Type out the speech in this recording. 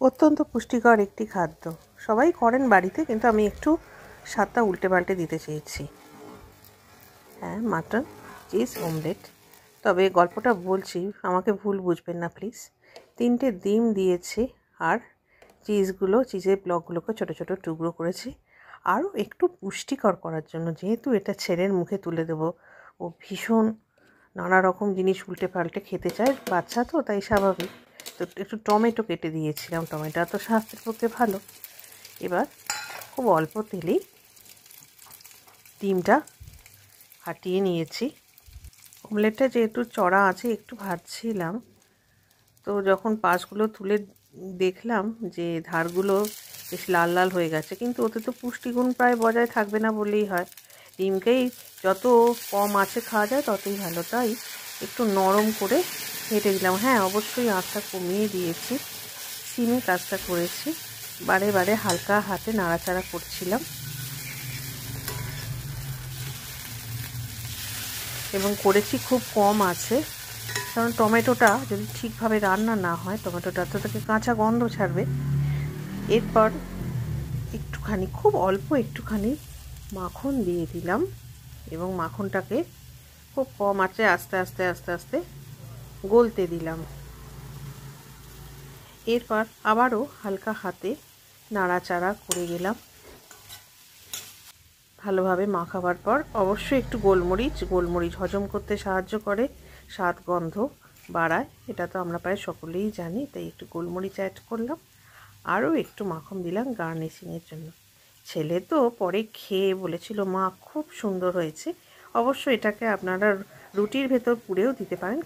অত্যন্ত পুষ্টিকর একটি খাদ্য, সবাই করেন বাড়িতে, কিন্তু আমি একটু স্বাদটা উল্টে পাল্টে দিতে চেয়েছি। হ্যাঁ, মাটন চিজ অমলেট। তবে গল্পটা বলছি, আমাকে ভুল বুঝবেন না প্লিজ। 3টে ডিম দিয়েছি আর চিজের ব্লকগুলোকে ছোটো ছোটো টুকরো করেছি আরও একটু পুষ্টিকর করার জন্য, যেহেতু এটা ছেলের মুখে তুলে দেবো। ও ভীষণ নানা রকম জিনিস উল্টে পাল্টে খেতে চায়, বাচ্চা তো, তাই স্বাভাবিক। তো একটু টমেটো কেটে দিয়েছিলাম, টমেটো তো স্বাস্থ্যের পক্ষে ভালো। এবার খুব অল্প তেলেই ডিমটা ফাটিয়ে নিয়েছি। অমলেটটা যেহেতু চড়া আছে, একটু ভাজছিলাম, তো যখন পাশগুলো তুলে দেখলাম যে ধারগুলো বেশ লাল লাল হয়ে গেছে, কিন্তু ওতে তো পুষ্টিগুণ প্রায় বজায় থাকবে না বললেই হয়। ডিমকেই যত কম আঁচে খাওয়া যায় ততই ভালো, তাই একটু নরম করে ভেজে দিলাম। হ্যাঁ, অবশ্যই আঁচটা কমিয়ে দিয়েছি, সিমে কাজটা করেছি, বারে বারে হালকা হাতে নাড়াচাড়া করছিলাম এবং করেছি খুব কম আছে, কারণ টমেটোটা যদি ঠিকভাবে রান্না না হয়, টমেটোটা তো থেকে কাঁচা গন্ধ ছাড়বে। এরপর একটুখানি, খুব অল্প একটুখানি মাখন দিয়ে দিলাম এবং মাখনটাকে খুব কম আঁচে আস্তে আস্তে আস্তে আস্তে গলতে দিলাম। এরপর আবারও হালকা হাতে নাড়াচাড়া করে গেলাম। ভালোভাবে মাখাবার পর অবশ্যই একটু গোলমরিচ হজম করতে সাহায্য করে, স্বাদ গন্ধ বাড়ায়, এটা তো আমরা প্রায় সকলেই জানি, তাই একটু গোলমরিচ অ্যাড করলাম। আরও একটু মাখন দিলাম গার্নিশিংয়ের জন্য। ছেলে তো পরে খেয়ে বলেছিল, মা খুব সুন্দর হয়েছে। অবশ্যই এটাকে আপনারা রুটির ভেতর পুরেও দিতে পারেন।